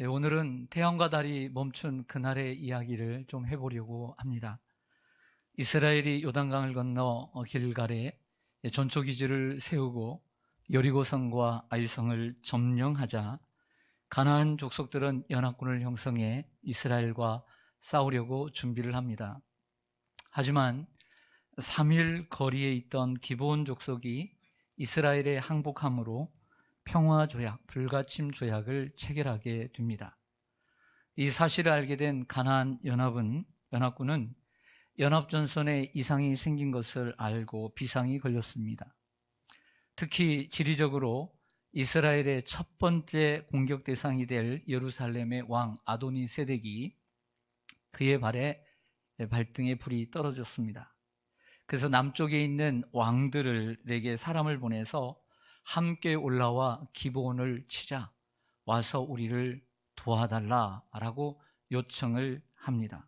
오늘은 태양과 달이 멈춘 그날의 이야기를 좀 해보려고 합니다. 이스라엘이 요단강을 건너 길갈에 전초기지를 세우고 여리고성과 아이성을 점령하자 가나안 족속들은 연합군을 형성해 이스라엘과 싸우려고 준비를 합니다. 하지만 3일 거리에 있던 기브온 족속이 이스라엘에 항복함으로 평화조약, 불가침 조약을 체결하게 됩니다. 이 사실을 알게 된 가나안 연합군은 연합전선에 이상이 생긴 것을 알고 비상이 걸렸습니다. 특히 지리적으로 이스라엘의 첫 번째 공격 대상이 될 예루살렘의 왕 아도니 세덱이 그의 발에 발등에 불이 떨어졌습니다. 그래서 남쪽에 있는 왕들에게 사람을 보내서 함께 올라와 기브온을 치자, 와서 우리를 도와달라라고 요청을 합니다.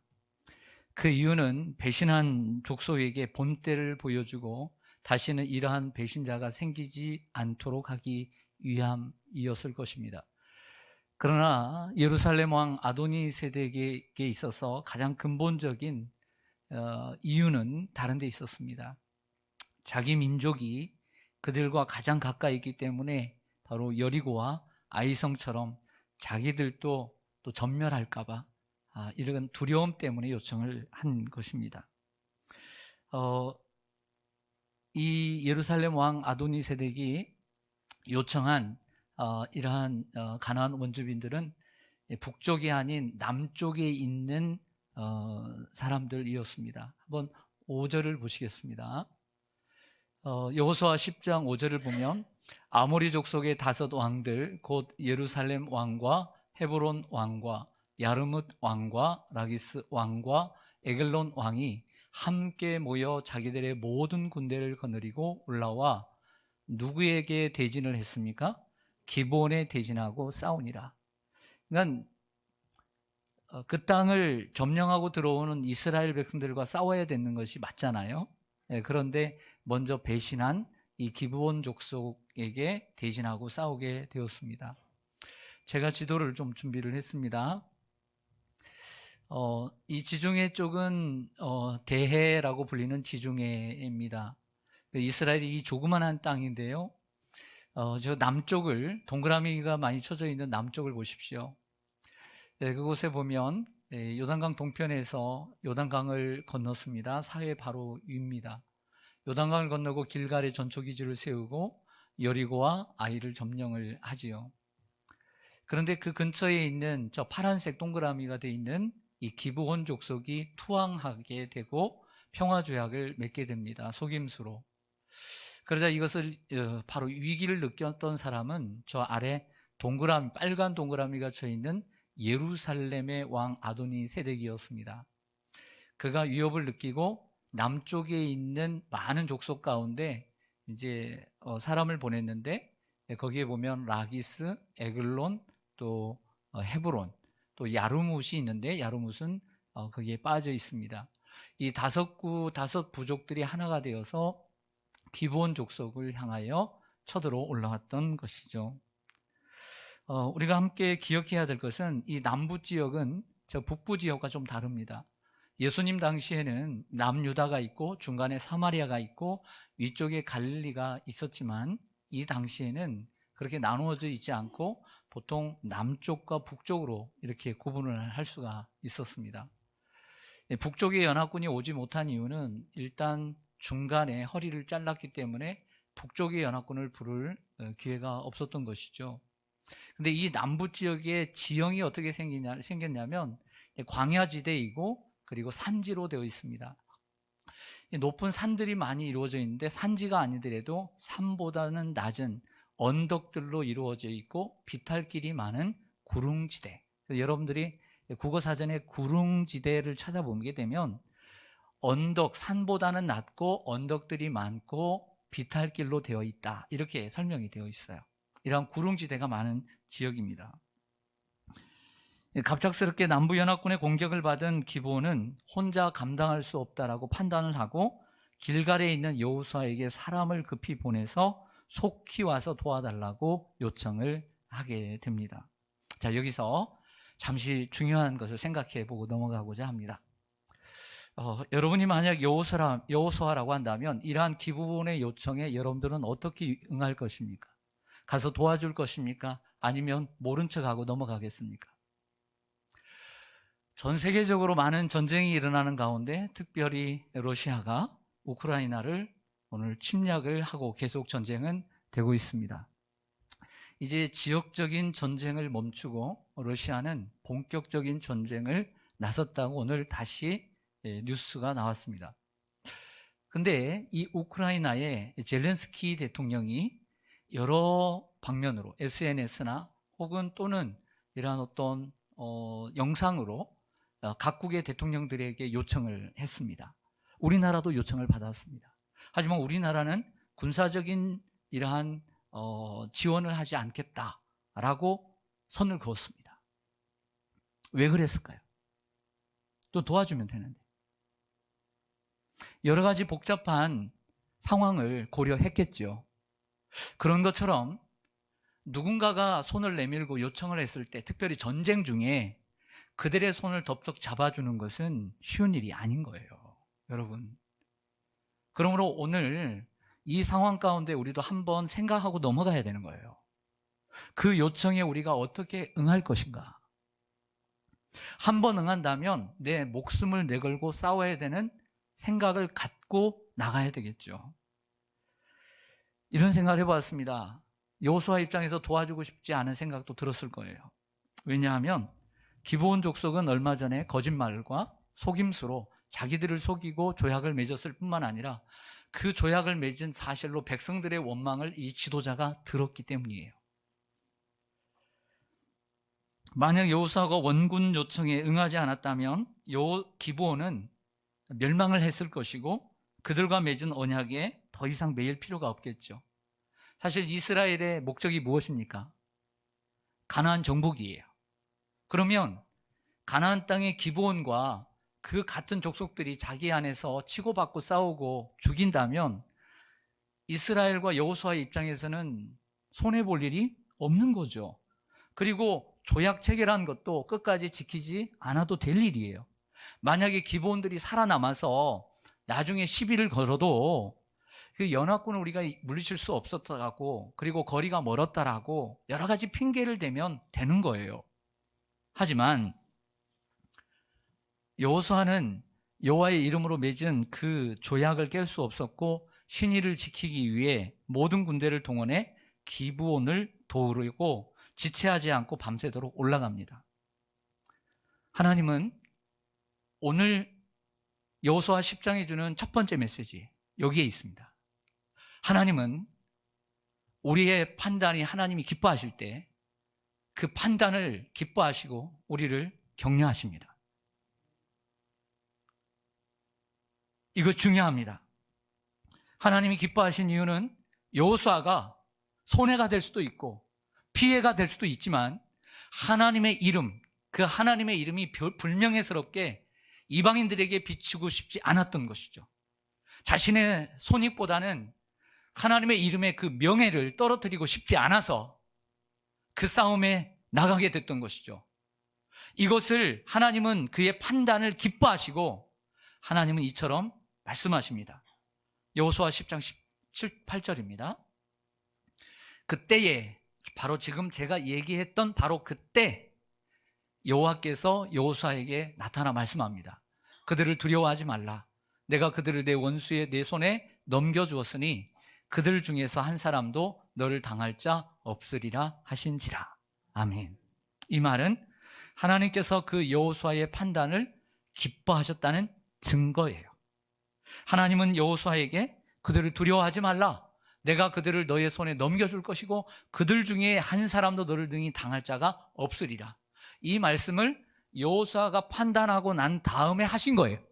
그 이유는 배신한 족속에게 본때를 보여주고 다시는 이러한 배신자가 생기지 않도록 하기 위함이었을 것입니다. 그러나 예루살렘 왕 아도니 세덱에게 있어서 가장 근본적인 이유는 다른 데 있었습니다. 자기 민족이 그들과 가장 가까이 있기 때문에 바로 여리고와 아이성처럼 자기들도 또 전멸할까봐 이런 두려움 때문에 요청을 한 것입니다. 이 예루살렘 왕 아도니 세덱이 요청한 이러한 가나안 원주민들은 북쪽이 아닌 남쪽에 있는 사람들이었습니다. 한번 5절을 보시겠습니다. 여호수아 10장 5절을 보면 아모리 족속의 5 왕들 곧 예루살렘 왕과 헤브론 왕과 야르뭇 왕과 라기스 왕과 에글론 왕이 함께 모여 자기들의 모든 군대를 거느리고 올라와 누구에게 대진을 했습니까? 기브온에 대진하고 싸우니라. 그러니까 그 땅을 점령하고 들어오는 이스라엘 백성들과 싸워야 되는 것이 맞잖아요. 그런데 먼저 배신한 이 기브온 족속에게 대진하고 싸우게 되었습니다. 제가 지도를 좀 준비를 했습니다. 이 지중해 쪽은 대해라고 불리는 지중해입니다. 이스라엘이 이 조그만한 땅인데요. 저 남쪽을 동그라미가 많이 쳐져 있는 남쪽을 보십시오. 그곳에 보면 요단강 동편에서 요단강을 건넜습니다. 사해 바로 위입니다. 요단강을 건너고 길갈에 전초기지를 세우고 여리고와 아이를 점령을 하지요. 그런데 그 근처에 있는 저 파란색 동그라미가 되어 있는 이 기브온 족속이 투항하게 되고 평화조약을 맺게 됩니다. 속임수로. 그러자 이것을 바로 위기를 느꼈던 사람은 저 아래 동그라미, 빨간 동그라미가 쳐 있는 예루살렘의 왕 아도니 세덱이었습니다. 그가 위협을 느끼고 남쪽에 있는 많은 족속 가운데 이제 사람을 보냈는데 거기에 보면 라기스, 에글론, 또 헤브론, 또 야르뭇이 있는데 야르뭇은 거기에 빠져 있습니다. 이 5 부족들이 하나가 되어서 기브온 족속을 향하여 쳐들어 올라왔던 것이죠. 우리가 함께 기억해야 될 것은 이 남부 지역은 저 북부 지역과 좀 다릅니다. 예수님 당시에는 남유다가 있고 중간에 사마리아가 있고 위쪽에 갈릴리가 있었지만 이 당시에는 그렇게 나누어져 있지 않고 보통 남쪽과 북쪽으로 이렇게 구분을 할 수가 있었습니다. 북쪽의 연합군이 오지 못한 이유는 일단 중간에 허리를 잘랐기 때문에 북쪽의 연합군을 부를 기회가 없었던 것이죠. 근데 이 남부 지역의 지형이 어떻게 생겼냐면 광야지대이고 그리고 산지로 되어 있습니다. 높은 산들이 많이 이루어져 있는데 산지가 아니더라도 산보다는 낮은 언덕들로 이루어져 있고 비탈길이 많은 구릉지대. 여러분들이 국어사전에 구릉지대를 찾아보게 되면 언덕, 산보다는 낮고 언덕들이 많고 비탈길로 되어 있다. 이렇게 설명이 되어 있어요. 이러한 구릉지대가 많은 지역입니다. 갑작스럽게 남부연합군의 공격을 받은 기브온은 혼자 감당할 수 없다라고 판단을 하고 길갈에 있는 여호수아에게 사람을 급히 보내서 속히 와서 도와달라고 요청을 하게 됩니다. 자, 여기서 잠시 중요한 것을 생각해 보고 넘어가고자 합니다. 여러분이 만약 여호수아라고 한다면 이러한 기부원의 요청에 여러분들은 어떻게 응할 것입니까? 가서 도와줄 것입니까? 아니면 모른 척하고 넘어가겠습니까? 전 세계적으로 많은 전쟁이 일어나는 가운데 특별히 러시아가 우크라이나를 오늘 침략을 하고 계속 전쟁은 되고 있습니다. 이제 지역적인 전쟁을 멈추고 러시아는 본격적인 전쟁을 나섰다고 오늘 다시 뉴스가 나왔습니다. 근데 이 우크라이나의 젤렌스키 대통령이 여러 방면으로 SNS나 혹은 또는 이러한 어떤 영상으로 각국의 대통령들에게 요청을 했습니다. 우리나라도 요청을 받았습니다. 하지만 우리나라는 군사적인 이러한 지원을 하지 않겠다라고 선을 그었습니다. 왜 그랬을까요? 또 도와주면 되는데. 여러 가지 복잡한 상황을 고려했겠죠. 그런 것처럼 누군가가 손을 내밀고 요청을 했을 때, 특별히 전쟁 중에 그들의 손을 덥석 잡아주는 것은 쉬운 일이 아닌 거예요, 여러분. 그러므로 오늘 이 상황 가운데 우리도 한번 생각하고 넘어가야 되는 거예요. 그 요청에 우리가 어떻게 응할 것인가? 한번 응한다면 내 목숨을 내걸고 싸워야 되는 생각을 갖고 나가야 되겠죠. 이런 생각을 해보았습니다. 여호수아 입장에서 도와주고 싶지 않은 생각도 들었을 거예요. 왜냐하면 기브온 족속은 얼마 전에 거짓말과 속임수로 자기들을 속이고 조약을 맺었을 뿐만 아니라 그 조약을 맺은 사실로 백성들의 원망을 이 지도자가 들었기 때문이에요. 만약 여호수아가 원군 요청에 응하지 않았다면 기브온은 멸망을 했을 것이고 그들과 맺은 언약에 더 이상 매일 필요가 없겠죠. 사실 이스라엘의 목적이 무엇입니까? 가나안 정복이에요. 그러면 가나안 땅의 기브온과 그 같은 족속들이 자기 안에서 치고받고 싸우고 죽인다면 이스라엘과 여호수아의 입장에서는 손해볼 일이 없는 거죠. 그리고 조약 체결한 것도 끝까지 지키지 않아도 될 일이에요. 만약에 기브온들이 살아남아서 나중에 시비를 걸어도 그 연합군을 우리가 물리칠 수 없었다고, 그리고 거리가 멀었다라고 여러 가지 핑계를 대면 되는 거예요. 하지만 여호수아는 여호와의 이름으로 맺은 그 조약을 깰 수 없었고 신의를 지키기 위해 모든 군대를 동원해 기브온을 도우려고 지체하지 않고 밤새도록 올라갑니다. 하나님은 오늘 여호수아 10장에 주는 첫 번째 메시지, 여기에 있습니다. 하나님은 우리의 판단이 하나님이 기뻐하실 때 그 판단을 기뻐하시고 우리를 격려하십니다. 이거 중요합니다. 하나님이 기뻐하신 이유는 여호수아가 손해가 될 수도 있고 피해가 될 수도 있지만 하나님의 이름, 그 하나님의 이름이 불명예스럽게 이방인들에게 비치고 싶지 않았던 것이죠. 자신의 손익보다는 하나님의 이름의 그 명예를 떨어뜨리고 싶지 않아서 그 싸움에 나가게 됐던 것이죠. 이것을 하나님은 그의 판단을 기뻐하시고 하나님은 이처럼 말씀하십니다. 여호수아 10장 17, 8절입니다. 그때에, 바로 지금 제가 얘기했던 바로 그때 여호와께서 여호수아에게 나타나 말씀합니다. 그들을 두려워하지 말라. 내가 그들을 내 원수의 내 손에 넘겨주었으니 그들 중에서 한 사람도 너를 당할 자 없으리라 하신지라. 아멘. 이 말은 하나님께서 그 여호수아의 판단을 기뻐하셨다는 증거예요. 하나님은 여호수아에게 그들을 두려워하지 말라. 내가 그들을 너의 손에 넘겨줄 것이고 그들 중에 한 사람도 너를 능히 당할 자가 없으리라. 이 말씀을 여호수아가 판단하고 난 다음에 하신 거예요.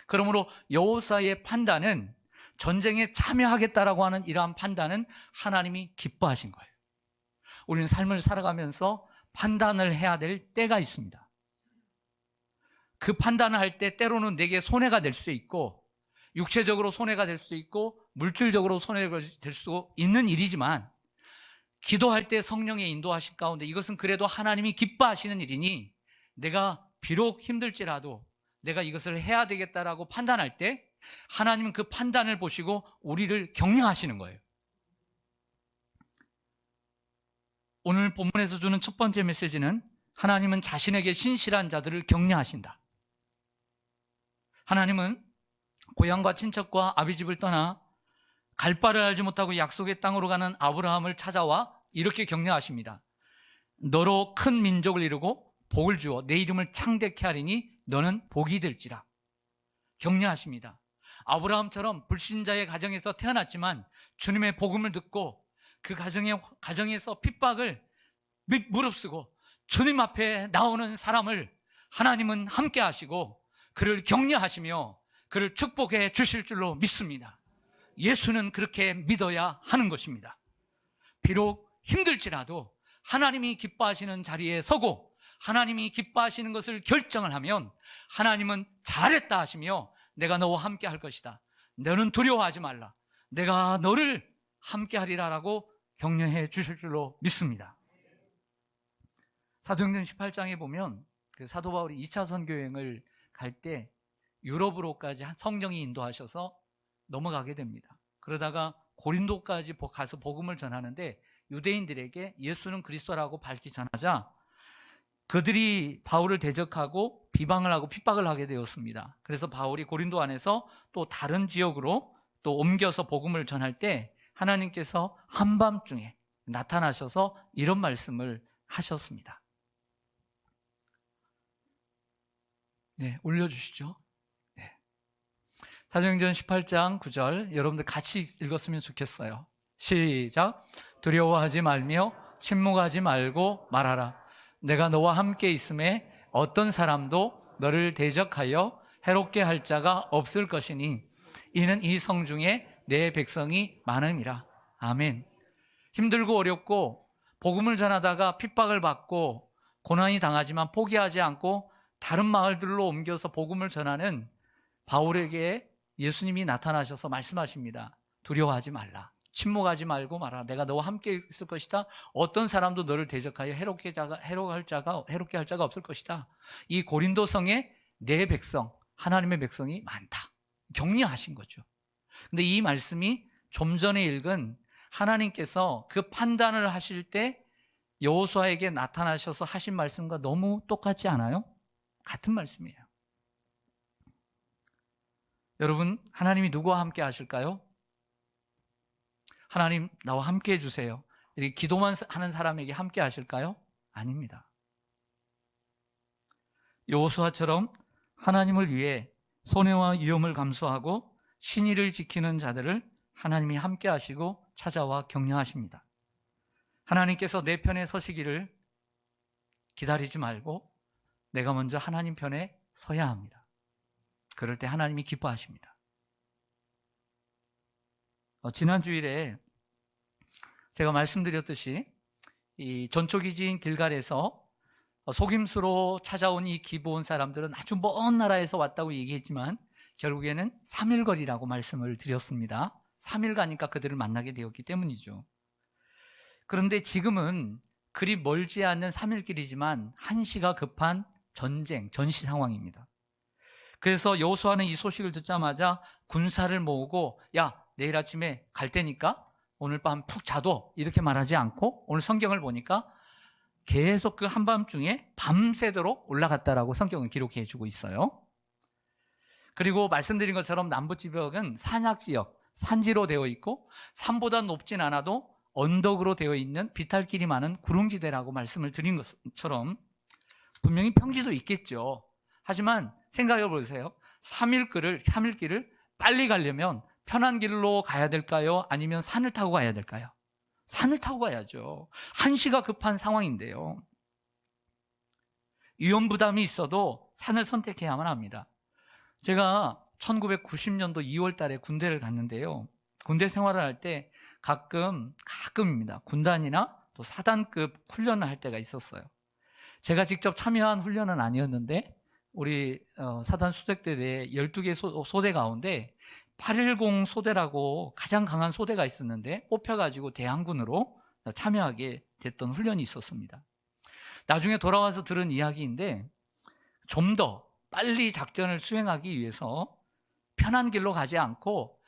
그러므로 여호수아의 판단은, 전쟁에 참여하겠다라고 하는 이러한 판단은 하나님이 기뻐하신 거예요. 우리는 삶을 살아가면서 판단을 해야 될 때가 있습니다. 그 판단을 할 때 때로는 내게 손해가 될 수 있고 육체적으로 손해가 될 수 있고 물질적으로 손해가 될 수 있는 일이지만 기도할 때 성령의 인도하신 가운데 이것은 그래도 하나님이 기뻐하시는 일이니 내가 비록 힘들지라도 내가 이것을 해야 되겠다라고 판단할 때 하나님은 그 판단을 보시고 우리를 격려하시는 거예요. 오늘 본문에서 주는 첫 번째 메시지는 하나님은 자신에게 신실한 자들을 격려하신다. 하나님은 고향과 친척과 아비집을 떠나 갈 바를 알지 못하고 약속의 땅으로 가는 아브라함을 찾아와 이렇게 격려하십니다. 너로 큰 민족을 이루고 복을 주어 내 이름을 창대케 하리니 너는 복이 될지라. 격려하십니다. 아브라함처럼 불신자의 가정에서 태어났지만 주님의 복음을 듣고 그 가정에서 핍박을 무릅쓰고 주님 앞에 나오는 사람을 하나님은 함께 하시고 그를 격려하시며 그를 축복해 주실 줄로 믿습니다. 예수는 그렇게 믿어야 하는 것입니다. 비록 힘들지라도 하나님이 기뻐하시는 자리에 서고 하나님이 기뻐하시는 것을 결정을 하면 하나님은 잘했다 하시며 내가 너와 함께 할 것이다. 너는 두려워하지 말라. 내가 너를 함께 하리라라고 격려해 주실 줄로 믿습니다. 사도행전 18장에 보면 그 사도 바울이 2차 선교여행을 갈 때 유럽으로까지 성령이 인도하셔서 넘어가게 됩니다. 그러다가 고린도까지 가서 복음을 전하는데 유대인들에게 예수는 그리스도라고 밝히 전하자 그들이 바울을 대적하고 비방을 하고 핍박을 하게 되었습니다. 그래서 바울이 고린도 안에서 또 다른 지역으로 또 옮겨서 복음을 전할 때 하나님께서 한밤중에 나타나셔서 이런 말씀을 하셨습니다. 네, 올려주시죠. 네. 사도행전 18장 9절 여러분들 같이 읽었으면 좋겠어요. 시작. 두려워하지 말며 침묵하지 말고 말하라. 내가 너와 함께 있음에 어떤 사람도 너를 대적하여 해롭게 할 자가 없을 것이니 이는 이 성 중에 내 백성이 많음이라. 아멘. 힘들고 어렵고 복음을 전하다가 핍박을 받고 고난이 당하지만 포기하지 않고 다른 마을들로 옮겨서 복음을 전하는 바울에게 예수님이 나타나셔서 말씀하십니다. 두려워하지 말라. 침묵하지 말고 말하라. 내가 너와 함께 있을 것이다. 어떤 사람도 너를 대적하여 해롭게 할 자가 없을 것이다. 이 고린도 성에 내 백성, 하나님의 백성이 많다. 격려하신 거죠. 근데 이 말씀이 좀 전에 읽은 하나님께서 그 판단을 하실 때 여호수아에게 나타나셔서 하신 말씀과 너무 똑같지 않아요? 같은 말씀이에요. 여러분, 하나님이 누구와 함께 하실까요? 하나님 나와 함께 해주세요. 이렇게 기도만 하는 사람에게 함께 하실까요? 아닙니다. 여호수아처럼 하나님을 위해 손해와 위험을 감수하고 신의를 지키는 자들을 하나님이 함께 하시고 찾아와 격려하십니다. 하나님께서 내 편에 서시기를 기다리지 말고 내가 먼저 하나님 편에 서야 합니다. 그럴 때 하나님이 기뻐하십니다. 지난 주일에 제가 말씀드렸듯이 이 전초기지인 길갈에서 속임수로 찾아온 이 기브온 사람들은 아주 먼 나라에서 왔다고 얘기했지만 결국에는 3일 거리라고 말씀을 드렸습니다. 3일 가니까 그들을 만나게 되었기 때문이죠. 그런데 지금은 그리 멀지 않는 3일 길이지만 한시가 급한 전시 상황입니다. 그래서 여호수아는 이 소식을 듣자마자 군사를 모으고 야, 내일 아침에 갈 테니까 오늘 밤 푹 자도 이렇게 말하지 않고 오늘 성경을 보니까 계속 그 한밤중에 밤새도록 올라갔다라고 성경은 기록해 주고 있어요. 그리고 말씀드린 것처럼 남부지역은 산악지역, 산지로 되어 있고 산보다 높진 않아도 언덕으로 되어 있는 비탈길이 많은 구릉지대라고 말씀을 드린 것처럼 분명히 평지도 있겠죠. 하지만 생각해 보세요. 3일 길을 빨리 가려면 편한 길로 가야 될까요? 아니면 산을 타고 가야 될까요? 산을 타고 가야죠. 한시가 급한 상황인데요. 위험 부담이 있어도 산을 선택해야만 합니다. 제가 1990년도 2월 달에 군대를 갔는데요. 군대 생활을 할 때 가끔입니다. 군단이나 또 사단급 훈련을 할 때가 있었어요. 제가 직접 참여한 훈련은 아니었는데 우리 사단 수색대 내 12개 소대 가운데 810 소대라고 가장 강한 소대가 있었는데 뽑혀가지고 대항군으로 참여하게 됐던 훈련이 있었습니다. 나중에 돌아와서 들은 이야기인데 좀 더 빨리 작전을 수행하기 위해서 편한 길로 가지 않고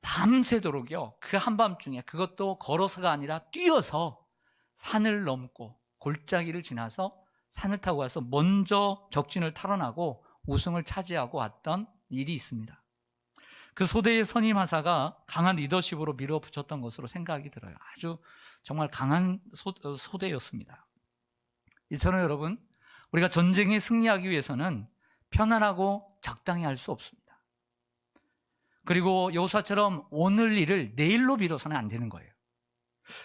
밤새도록요, 그 한밤중에, 그것도 걸어서가 아니라 뛰어서 산을 넘고 골짜기를 지나서 산을 타고 와서 먼저 적진을 탈환하고 우승을 차지하고 왔던 일이 있습니다. 그 소대의 선임하사가 강한 리더십으로 밀어붙였던 것으로 생각이 들어요. 아주 정말 강한 소대였습니다. 이처럼 여러분, 우리가 전쟁에 승리하기 위해서는 편안하고 적당히 할 수 없습니다. 그리고 여호수아처럼 오늘 일을 내일로 미뤄서는 안 되는 거예요.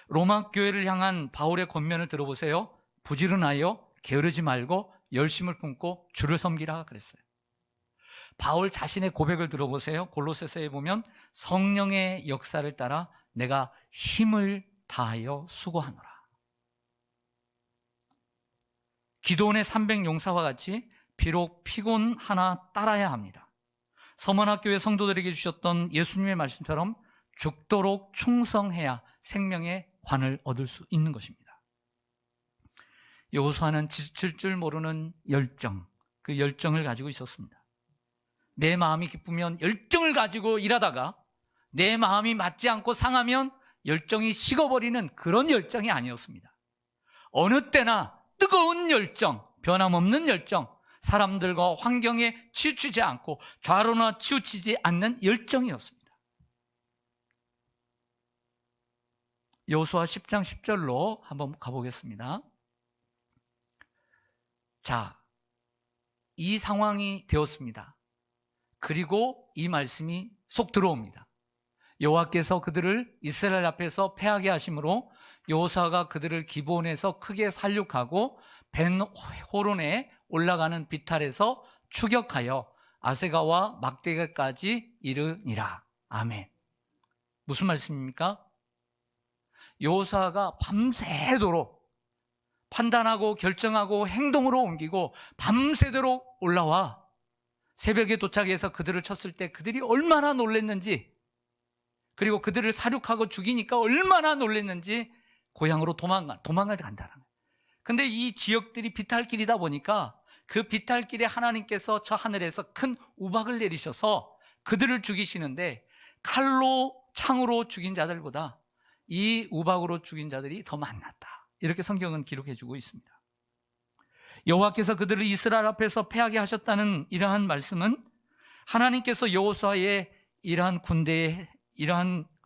로마 교회를 향한 바울의 권면을 들어보세요. 부지런하여 게으르지 말고 열심을 품고 주를 섬기라 그랬어요. 바울 자신의 고백을 들어보세요. 골로새서에 보면 성령의 역사를 따라 내가 힘을 다하여 수고하노라. 기도원의 300용사와 같이 비록 피곤하나 따라야 합니다. 서머나교회 성도들에게 주셨던 예수님의 말씀처럼 죽도록 충성해야 생명의 관을 얻을 수 있는 것입니다. 여호수아는 지칠 줄 모르는 열정, 그 열정을 가지고 있었습니다. 내 마음이 기쁘면 열정을 가지고 일하다가 내 마음이 맞지 않고 상하면 열정이 식어버리는 그런 열정이 아니었습니다. 어느 때나 뜨거운 열정, 변함없는 열정, 사람들과 환경에 치우치지 않고 좌로나 치우치지 않는 열정이었습니다. 여호수아 10장 10절로 한번 가보겠습니다. 자, 이 상황이 되었습니다. 그리고 이 말씀이 속 들어옵니다. 여호와께서 그들을 이스라엘 앞에서 패하게 하심으로 여호수아가 그들을 기브온에서 크게 살육하고 벤호론에 올라가는 비탈에서 추격하여 아세가와 막대가까지 이르니라. 아멘. 무슨 말씀입니까? 여호수아가 밤새도록 판단하고 결정하고 행동으로 옮기고 밤새도록 올라와 새벽에 도착해서 그들을 쳤을 때 그들이 얼마나 놀랐는지, 그리고 그들을 사륙하고 죽이니까 얼마나 놀랐는지 고향으로 도망을 간다는 거예요. 근데 이 지역들이 비탈길이다 보니까 그 비탈길에 하나님께서 저 하늘에서 큰 우박을 내리셔서 그들을 죽이시는데 칼로 창으로 죽인 자들보다 이 우박으로 죽인 자들이 더 많았다. 이렇게 성경은 기록해 주고 있습니다. 여호와께서 그들을 이스라엘 앞에서 패하게 하셨다는 이러한 말씀은 하나님께서 여호수아의 이러한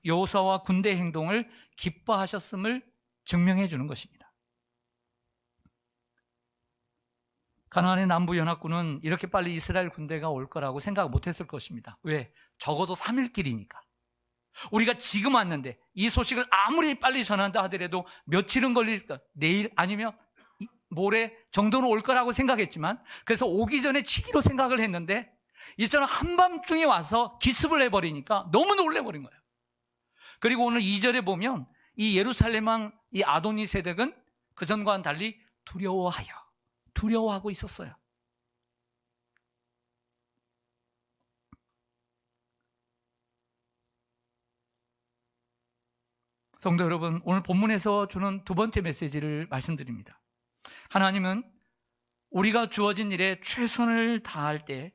여호수아와 군대의 행동을 기뻐하셨음을 증명해 주는 것입니다. 가나안의 남부 연합군은 이렇게 빨리 이스라엘 군대가 올 거라고 생각 못 했을 것입니다. 왜? 적어도 3일 길이니까. 우리가 지금 왔는데 이 소식을 아무리 빨리 전한다 하더라도 며칠은 걸릴까? 내일 아니면 모레 정도는 올 거라고 생각했지만, 그래서 오기 전에 치기로 생각을 했는데 이처럼 한밤중에 와서 기습을 해버리니까 너무 놀래버린 거예요. 그리고 오늘 2절에 보면 이 예루살렘 왕 이 아도니세덱은 그전과는 달리 두려워하고 있었어요. 성도 여러분, 오늘 본문에서 주는 두 번째 메시지를 말씀드립니다. 하나님은 우리가 주어진 일에 최선을 다할 때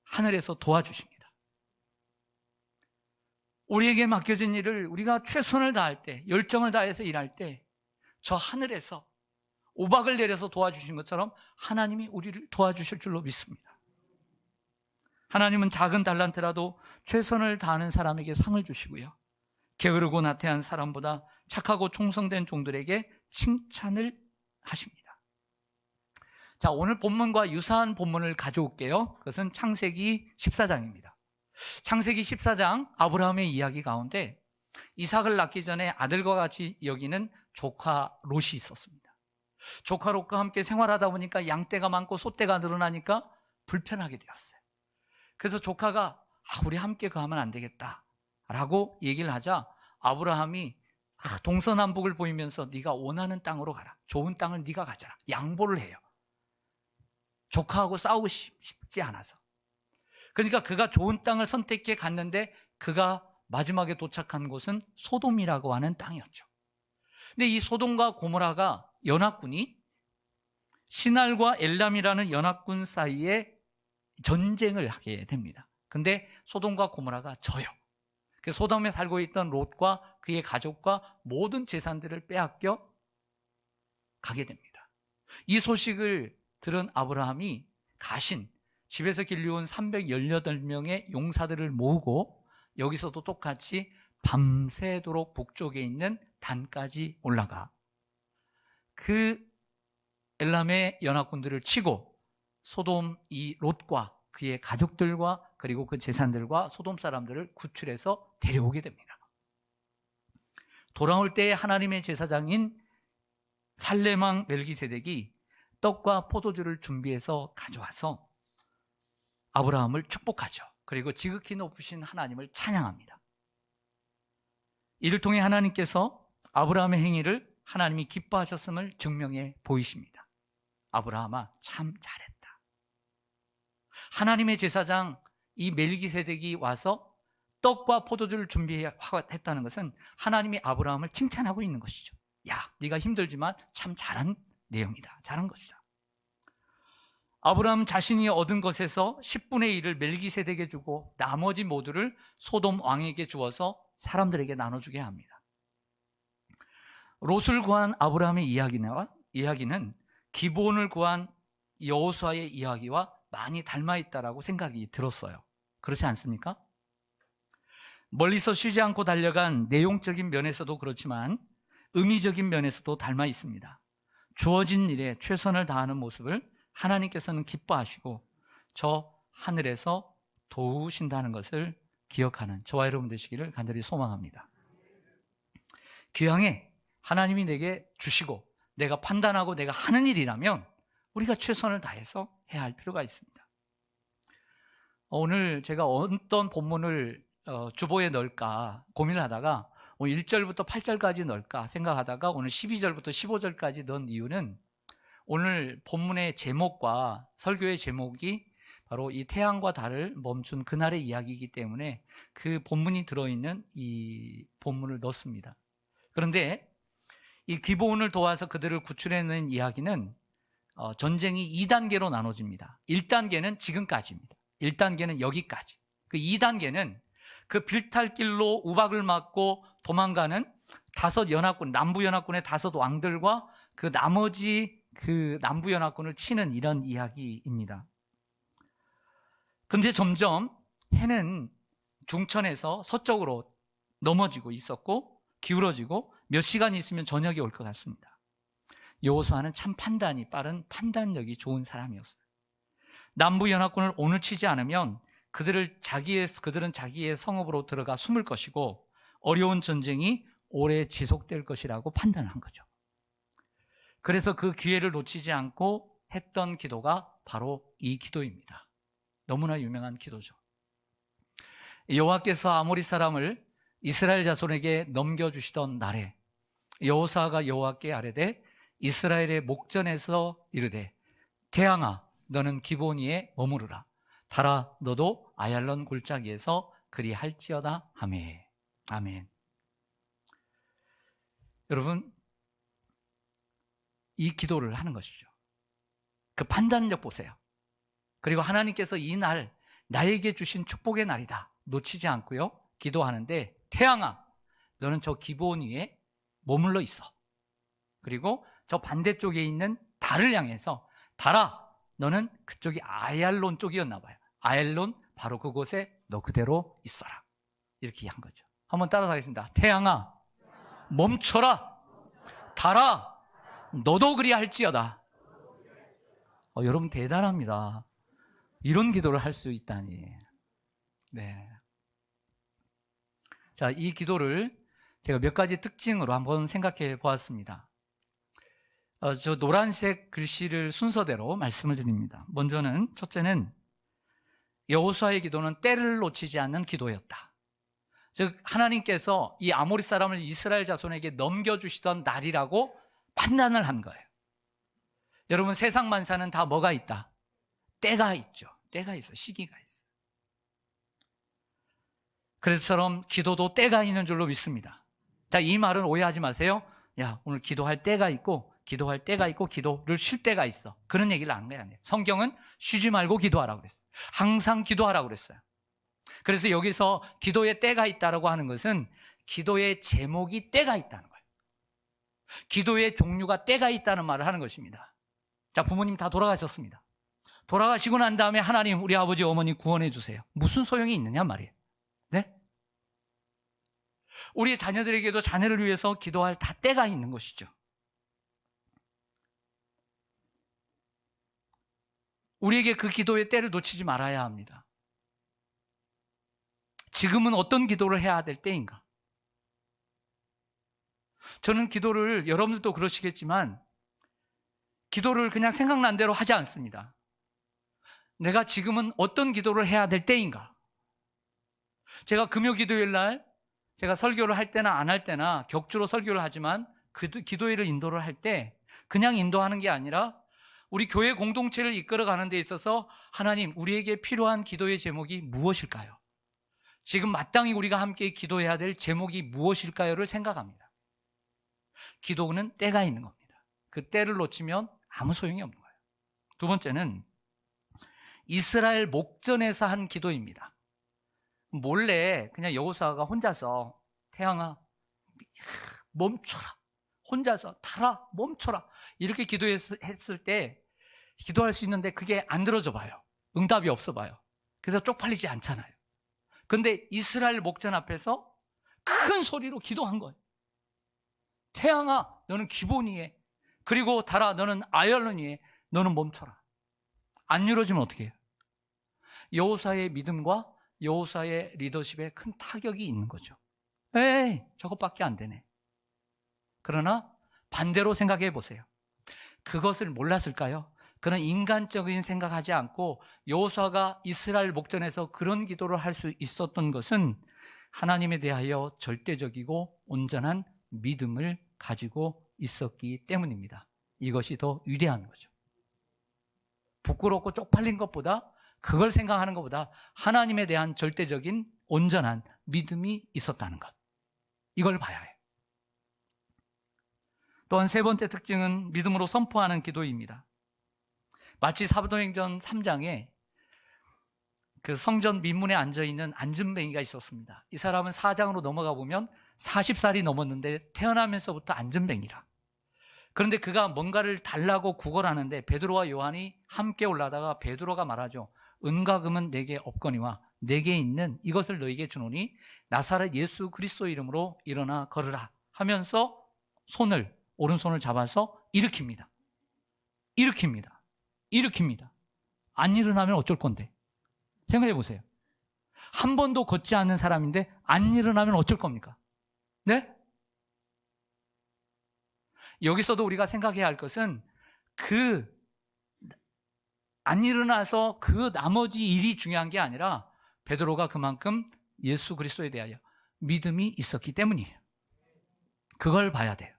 하늘에서 도와주십니다. 우리에게 맡겨진 일을 우리가 최선을 다할 때, 열정을 다해서 일할 때 저 하늘에서 우박을 내려서 도와주신 것처럼 하나님이 우리를 도와주실 줄로 믿습니다. 하나님은 작은 달란트라도 최선을 다하는 사람에게 상을 주시고요, 게으르고 나태한 사람보다 착하고 충성된 종들에게 칭찬을 하십니다. 자, 오늘 본문과 유사한 본문을 가져올게요. 그것은 창세기 14장입니다. 창세기 14장 아브라함의 이야기 가운데 이삭을 낳기 전에 아들과 같이 여기는 조카 롯이 있었습니다. 조카 롯과 함께 생활하다 보니까 양떼가 많고 소떼가 늘어나니까 불편하게 되었어요. 그래서 조카가 우리 함께 거하면 안 되겠다 라고 얘기를 하자 아브라함이 동서남북을 보이면서 네가 원하는 땅으로 가라, 좋은 땅을 네가 가져라, 양보를 해요. 조카하고 싸우고 싶지 않아서. 그러니까 그가 좋은 땅을 선택해 갔는데 그가 마지막에 도착한 곳은 소돔이라고 하는 땅이었죠. 근데 이 소돔과 고모라가 연합군이 신할과 엘람이라는 연합군 사이에 전쟁을 하게 됩니다. 근데 소돔과 고모라가 져요. 그래서 소돔에 살고 있던 롯과 그의 가족과 모든 재산들을 빼앗겨 가게 됩니다. 이 소식을 들은 아브라함이 가신 집에서 길러온 318명의 용사들을 모으고 여기서도 똑같이 밤새도록 북쪽에 있는 단까지 올라가 그 엘람의 연합군들을 치고 소돔 이 롯과 그의 가족들과 그리고 그 재산들과 소돔 사람들을 구출해서 데려오게 됩니다. 돌아올 때 하나님의 제사장인 살렘왕 멜기세덱이 떡과 포도주를 준비해서 가져와서 아브라함을 축복하죠. 그리고 지극히 높으신 하나님을 찬양합니다. 이를 통해 하나님께서 아브라함의 행위를 하나님이 기뻐하셨음을 증명해 보이십니다. 아브라함아, 참 잘했다. 하나님의 제사장 이 멜기세덱이 와서 떡과 포도주를 준비했다는 것은 하나님이 아브라함을 칭찬하고 있는 것이죠. 야, 네가 힘들지만 참 잘한 내용이다. 잘한 것이다. 아브라함 자신이 얻은 것에서 10분의 1을 멜기세덱에게 주고 나머지 모두를 소돔 왕에게 주어서 사람들에게 나눠주게 합니다. 롯을 구한 아브라함의 이야기는 기브온을 구한 여호수아의 이야기와 많이 닮아있다라고 생각이 들었어요. 그렇지 않습니까? 멀리서 쉬지 않고 달려간 내용적인 면에서도 그렇지만 의미적인 면에서도 닮아 있습니다. 주어진 일에 최선을 다하는 모습을 하나님께서는 기뻐하시고 저 하늘에서 도우신다는 것을 기억하는 저와 여러분 되시기를 간절히 소망합니다. 귀향에 하나님이 내게 주시고 내가 판단하고 내가 하는 일이라면 우리가 최선을 다해서 해야 할 필요가 있습니다. 오늘 제가 어떤 본문을 주보에 넣을까 고민을 하다가 오늘 1절부터 8절까지 넣을까 생각하다가 오늘 12절부터 15절까지 넣은 이유는 오늘 본문의 제목과 설교의 제목이 바로 이 태양과 달을 멈춘 그날의 이야기이기 때문에 그 본문이 들어있는 이 본문을 넣습니다. 그런데 이 기브온을 도와서 그들을 구출해낸 이야기는 전쟁이 2단계로 나눠집니다. 1단계는 지금까지입니다. 1단계는 여기까지. 그 2단계는 그 빌탈길로 우박을 맞고 도망가는 남부연합군의 5 왕들과 그 나머지 그 남부연합군을 치는 이런 이야기입니다. 그런데 점점 해는 중천에서 서쪽으로 넘어지고 있었고 기울어지고 몇 시간 있으면 저녁이 올 것 같습니다. 여호수아는 참 판단이 빠른 판단력이 좋은 사람이었어요. 남부연합군을 오늘 치지 않으면 그들은 자기의 성읍으로 들어가 숨을 것이고 어려운 전쟁이 오래 지속될 것이라고 판단한 거죠. 그래서 그 기회를 놓치지 않고 했던 기도가 바로 이 기도입니다. 너무나 유명한 기도죠. 여호와께서 아모리 사람을 이스라엘 자손에게 넘겨주시던 날에 여호수아가 여호와께 아뢰되 이스라엘의 목전에서 이르되 태양아 너는 기브온 위에 머무르라 달아 너도 아얄론 골짜기에서 그리할지어다 하매. 아멘. 여러분, 이 기도를 하는 것이죠. 그 판단력 보세요. 그리고 하나님께서 이 날 나에게 주신 축복의 날이다 놓치지 않고요 기도하는데 태양아 너는 저 기브온 위에 머물러 있어. 그리고 저 반대쪽에 있는 달을 향해서 달아 너는 그쪽이 아얄론 쪽이었나 봐요. 아얄론 바로 그곳에 너 그대로 있어라. 이렇게 한 거죠. 한번 따라가겠습니다. 태양아 멈춰라. 달아 너도 그리할지어다. 여러분 대단합니다. 이런 기도를 할 수 있다니. 네. 자, 이 기도를 제가 몇 가지 특징으로 한번 생각해 보았습니다. 저 노란색 글씨를 순서대로 말씀을 드립니다. 먼저는 첫째는 여호수아의 기도는 때를 놓치지 않는 기도였다. 즉 하나님께서 이 아모리 사람을 이스라엘 자손에게 넘겨주시던 날이라고 판단을 한 거예요. 여러분 세상 만사는 다 뭐가 있다? 때가 있죠. 때가 있어. 시기가 있어. 그래서처럼 기도도 때가 있는 줄로 믿습니다. 자, 이 말은 오해하지 마세요. 야, 오늘 기도할 때가 있고 기도를 쉴 때가 있어. 그런 얘기를 하는 게 아니에요. 성경은 쉬지 말고 기도하라고 그랬어요. 항상 기도하라고 그랬어요. 그래서 여기서 기도의 때가 있다라고 하는 것은 기도의 제목이 때가 있다는 거예요. 기도의 종류가 때가 있다는 말을 하는 것입니다. 자, 부모님 다 돌아가셨습니다. 돌아가시고 난 다음에 하나님, 우리 아버지 어머니 구원해 주세요. 무슨 소용이 있느냐 말이에요. 네? 우리 자녀들에게도 자녀를 위해서 기도할 다 때가 있는 것이죠. 우리에게 그 기도의 때를 놓치지 말아야 합니다. 지금은 어떤 기도를 해야 될 때인가? 저는 기도를, 여러분들도 그러시겠지만 기도를 그냥 생각난 대로 하지 않습니다. 내가 지금은 어떤 기도를 해야 될 때인가? 제가 금요 기도일 날 제가 설교를 할 때나 안 할 때나 격주로 설교를 하지만 그 기도회를 인도를 할 때 그냥 인도하는 게 아니라 우리 교회 공동체를 이끌어가는 데 있어서 하나님, 우리에게 필요한 기도의 제목이 무엇일까요? 지금 마땅히 우리가 함께 기도해야 될 제목이 무엇일까요를 생각합니다. 기도는 때가 있는 겁니다. 그 때를 놓치면 아무 소용이 없는 거예요. 두 번째는 이스라엘 목전에서 한 기도입니다. 몰래 그냥 여호수아가 혼자서 태양아 멈춰라, 혼자서 달아 멈춰라, 이렇게 기도했을 때 기도할 수 있는데 그게 안 들어져 봐요. 응답이 없어 봐요. 그래서 쪽팔리지 않잖아요. 근데 이스라엘 목전 앞에서 큰 소리로 기도한 거예요. 태양아 너는 기본이에, 그리고 달아 너는 아얄론이에, 너는 멈춰라. 안 이루어지면 어떻게 해요? 여호수아의 믿음과 여호수아의 리더십에 큰 타격이 있는 거죠. 에이, 저것밖에 안 되네. 그러나 반대로 생각해 보세요. 그것을 몰랐을까요? 그런 인간적인 생각하지 않고 여호수아가 이스라엘 목전에서 그런 기도를 할 수 있었던 것은 하나님에 대하여 절대적이고 온전한 믿음을 가지고 있었기 때문입니다. 이것이 더 위대한 거죠. 부끄럽고 쪽팔린 것보다, 그걸 생각하는 것보다 하나님에 대한 절대적인 온전한 믿음이 있었다는 것, 이걸 봐야 해요. 또한 세 번째 특징은 믿음으로 선포하는 기도입니다. 마치 사도행전 3장에 그 성전 민문에 앉아있는 안전뱅이가 있었습니다. 이 사람은 4장으로 넘어가 보면 40살이 넘었는데 태어나면서부터 안전뱅이라. 그런데 그가 뭔가를 달라고 구걸하는데 베드로와 요한이 함께 올라다가 베드로가 말하죠. 은과 금은 내게 없거니와 내게 있는 이것을 너에게 주노니 나사렛 예수 그리스도 이름으로 일어나 걸으라 하면서 오른손을 잡아서 일으킵니다. 안 일어나면 어쩔 건데? 생각해 보세요. 한 번도 걷지 않는 사람인데 안 일어나면 어쩔 겁니까? 네? 여기서도 우리가 생각해야 할 것은 안 일어나서 그 나머지 일이 중요한 게 아니라 베드로가 그만큼 예수 그리스도에 대하여 믿음이 있었기 때문이에요. 그걸 봐야 돼요.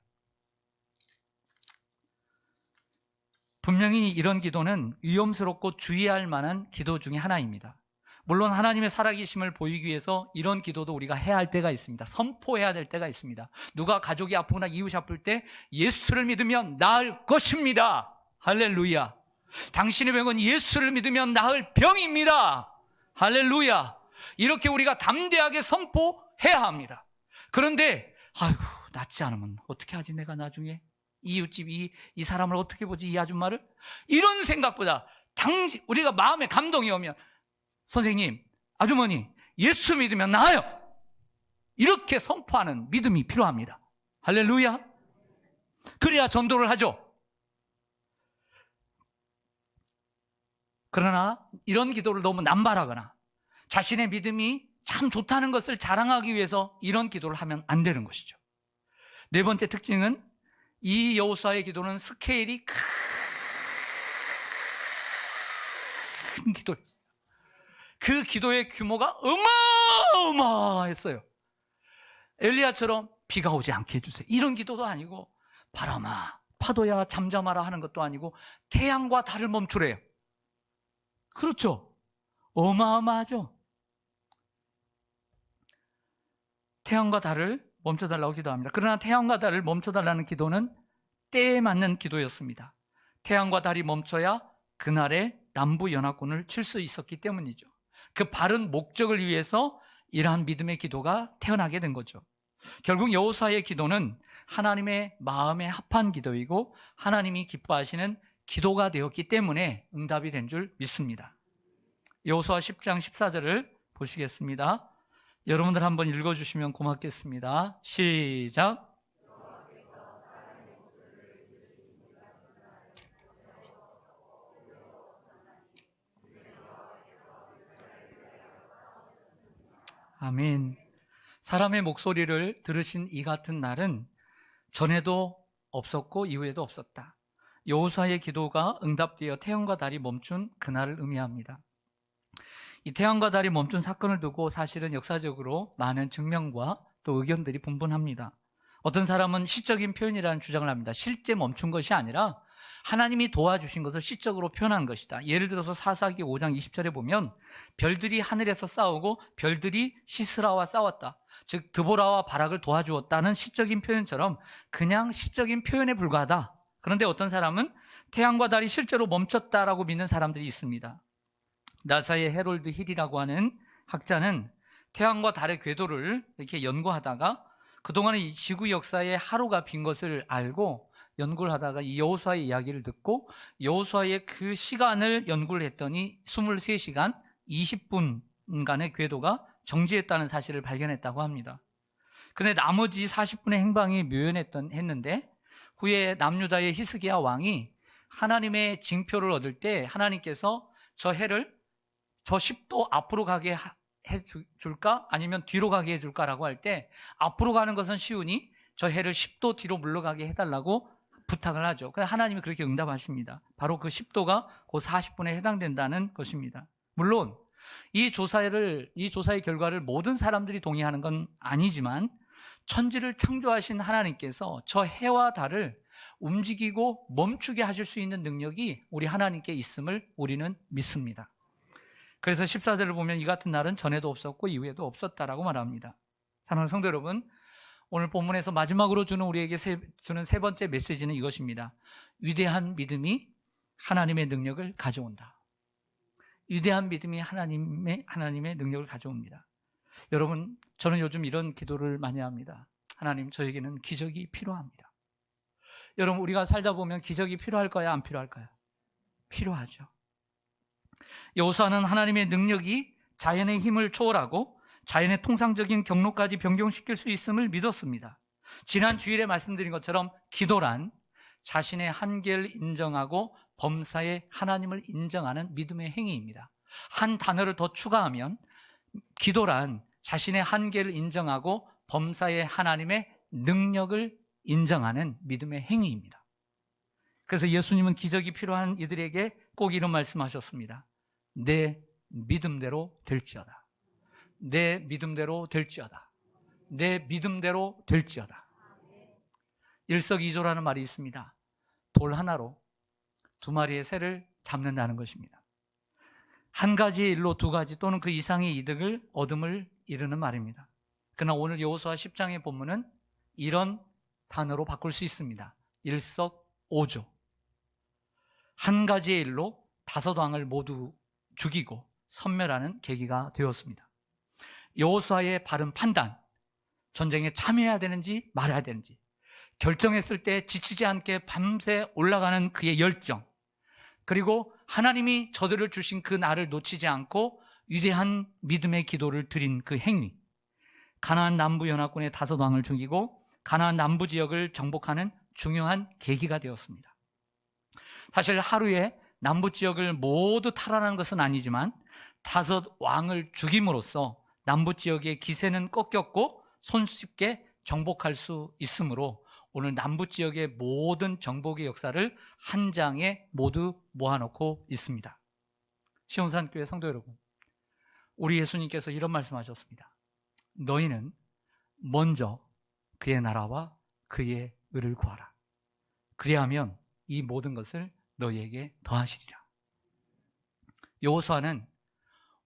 분명히 이런 기도는 위험스럽고 주의할 만한 기도 중에 하나입니다. 물론 하나님의 살아계심을 보이기 위해서 이런 기도도 우리가 해야 할 때가 있습니다. 선포해야 될 때가 있습니다. 누가 가족이 아프거나 이웃이 아플 때 예수를 믿으면 나을 것입니다. 할렐루야. 당신의 병은 예수를 믿으면 나을 병입니다. 할렐루야. 이렇게 우리가 담대하게 선포해야 합니다. 그런데 아이고, 낫지 않으면 어떻게 하지 내가 나중에? 이웃집 이 사람을 어떻게 보지, 이 아줌마를? 이런 생각보다 우리가 마음에 감동이 오면 선생님, 아주머니, 예수 믿으면 나아요. 이렇게 선포하는 믿음이 필요합니다. 할렐루야. 그래야 전도를 하죠. 그러나 이런 기도를 너무 남발하거나 자신의 믿음이 참 좋다는 것을 자랑하기 위해서 이런 기도를 하면 안 되는 것이죠. 네 번째 특징은 이 여호수아의 기도는 스케일이 큰 기도였어요. 그 기도의 규모가 어마어마했어요. 엘리야처럼 비가 오지 않게 해주세요, 이런 기도도 아니고, 바람아 파도야 잠잠하라 하는 것도 아니고, 태양과 달을 멈추래요. 그렇죠? 어마어마하죠. 태양과 달을 멈춰달라고 기도합니다. 그러나 태양과 달을 멈춰달라는 기도는 때에 맞는 기도였습니다. 태양과 달이 멈춰야 그날의 남부 연합군을 칠 수 있었기 때문이죠. 그 바른 목적을 위해서 이러한 믿음의 기도가 태어나게 된 거죠. 결국 여호수아의 기도는 하나님의 마음에 합한 기도이고 하나님이 기뻐하시는 기도가 되었기 때문에 응답이 된 줄 믿습니다. 여호수아 10장 14절을 보시겠습니다. 여러분들 한번 읽어주시면 고맙겠습니다. 시작. 아멘. 사람의 목소리를 들으신 이 같은 날은 전에도 없었고 이후에도 없었다. 여호수아의 기도가 응답되어 태양과 달이 멈춘 그날을 의미합니다. 이 태양과 달이 멈춘 사건을 두고 사실은 역사적으로 많은 증명과 또 의견들이 분분합니다. 어떤 사람은 시적인 표현이라는 주장을 합니다. 실제 멈춘 것이 아니라 하나님이 도와주신 것을 시적으로 표현한 것이다. 예를 들어서 사사기 5장 20절에 보면 별들이 하늘에서 싸우고 별들이 시스라와 싸웠다. 즉 드보라와 바락을 도와주었다는 시적인 표현처럼 그냥 시적인 표현에 불과하다. 그런데 어떤 사람은 태양과 달이 실제로 멈췄다라고 믿는 사람들이 있습니다. 나사의 해롤드 힐이라고 하는 학자는 태양과 달의 궤도를 이렇게 연구하다가 그동안의 이 지구 역사에 하루가 빈 것을 알고 연구를 하다가 이 여호수아의 이야기를 듣고 여호수아의 그 시간을 연구를 했더니 23시간 20분간의 궤도가 정지했다는 사실을 발견했다고 합니다. 근데 나머지 40분의 행방이 묘연했는데 후에 남유다의 히스기야 왕이 하나님의 징표를 얻을 때 하나님께서 저 해를 저 10도 앞으로 가게 해줄까? 아니면 뒤로 가게 해줄까라고 할 때 앞으로 가는 것은 쉬우니 저 해를 10도 뒤로 물러가게 해달라고 부탁을 하죠. 그래서 하나님이 그렇게 응답하십니다. 바로 그 10도가 그 40분에 해당된다는 것입니다. 물론 이 조사의 결과를 모든 사람들이 동의하는 건 아니지만 천지를 창조하신 하나님께서 저 해와 달을 움직이고 멈추게 하실 수 있는 능력이 우리 하나님께 있음을 우리는 믿습니다. 그래서 14절을 보면 이 같은 날은 전에도 없었고 이후에도 없었다라고 말합니다. 사랑하는 성도 여러분, 오늘 본문에서 마지막으로 우리에게 주는 세 번째 메시지는 이것입니다. 위대한 믿음이 하나님의 능력을 가져온다. 위대한 믿음이 하나님의 능력을 가져옵니다. 여러분, 저는 요즘 이런 기도를 많이 합니다. 하나님, 저에게는 기적이 필요합니다. 여러분, 우리가 살다 보면 기적이 필요할까요? 안 필요할까요? 필요하죠. 여호수아는 하나님의 능력이 자연의 힘을 초월하고 자연의 통상적인 경로까지 변경시킬 수 있음을 믿었습니다. 지난 주일에 말씀드린 것처럼 기도란 자신의 한계를 인정하고 범사에 하나님을 인정하는 믿음의 행위입니다. 한 단어를 더 추가하면 기도란 자신의 한계를 인정하고 범사에 하나님의 능력을 인정하는 믿음의 행위입니다. 그래서 예수님은 기적이 필요한 이들에게 꼭 이런 말씀하셨습니다. 내 믿음대로 될지어다. 내 믿음대로 될지어다. 내 믿음대로 될지어다. 일석이조라는 말이 있습니다. 돌 하나로 두 마리의 새를 잡는다는 것입니다. 한 가지의 일로 두 가지 또는 그 이상의 이득을 얻음을 이루는 말입니다. 그러나 오늘 여호수아 10장의 본문은 이런 단어로 바꿀 수 있습니다. 일석오조. 한 가지의 일로 다섯 왕을 모두 죽이고 섬멸하는 계기가 되었습니다. 여호수아의 바른 판단, 전쟁에 참여해야 되는지 말아야 되는지 결정했을 때 지치지 않게 밤새 올라가는 그의 열정, 그리고 하나님이 저들을 주신 그 날을 놓치지 않고 위대한 믿음의 기도를 드린 그 행위, 가나안 남부 연합군의 다섯 왕을 죽이고 가나안 남부 지역을 정복하는 중요한 계기가 되었습니다. 사실 하루에 남부 지역을 모두 탈환한 것은 아니지만 다섯 왕을 죽임으로써 남부 지역의 기세는 꺾였고 손쉽게 정복할 수 있으므로 오늘 남부 지역의 모든 정복의 역사를 한 장에 모두 모아놓고 있습니다. 시온산교회 성도 여러분, 우리 예수님께서 이런 말씀하셨습니다. 너희는 먼저 그의 나라와 그의 의를 구하라. 그리하면 이 모든 것을 너희에게 더하시리라. 여호수아는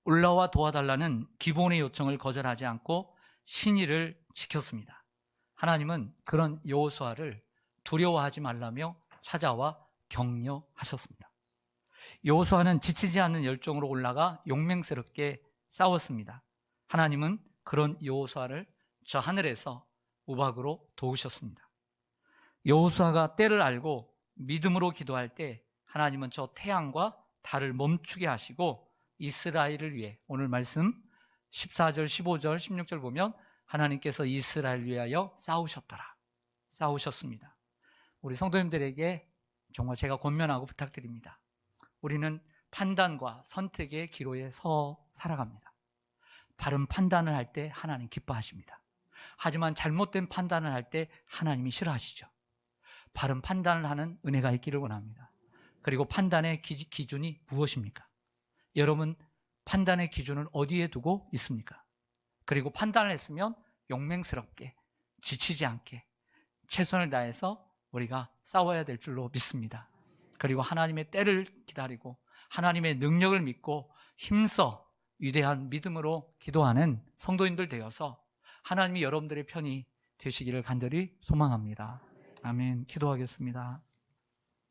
올라와 도와달라는 기본의 요청을 거절하지 않고 신의를 지켰습니다. 하나님은 그런 여호수아를 두려워하지 말라며 찾아와 격려하셨습니다. 여호수아는 지치지 않는 열정으로 올라가 용맹스럽게 싸웠습니다. 하나님은 그런 여호수아를 저 하늘에서 우박으로 도우셨습니다. 여호수아가 때를 알고 믿음으로 기도할 때 하나님은 저 태양과 달을 멈추게 하시고 이스라엘을 위해, 오늘 말씀 14절, 15절, 16절 보면 하나님께서 이스라엘을 위하여 싸우셨습니다. 우리 성도님들에게 정말 제가 권면하고 부탁드립니다. 우리는 판단과 선택의 기로에 서 살아갑니다. 바른 판단을 할 때 하나님 기뻐하십니다. 하지만 잘못된 판단을 할 때 하나님이 싫어하시죠. 바른 판단을 하는 은혜가 있기를 원합니다. 그리고 판단의 기준이 무엇입니까? 여러분, 판단의 기준을 어디에 두고 있습니까? 그리고 판단을 했으면 용맹스럽게, 지치지 않게 최선을 다해서 우리가 싸워야 될 줄로 믿습니다. 그리고 하나님의 때를 기다리고 하나님의 능력을 믿고 힘써 위대한 믿음으로 기도하는 성도인들 되어서 하나님이 여러분들의 편이 되시기를 간절히 소망합니다. 아멘. 기도하겠습니다.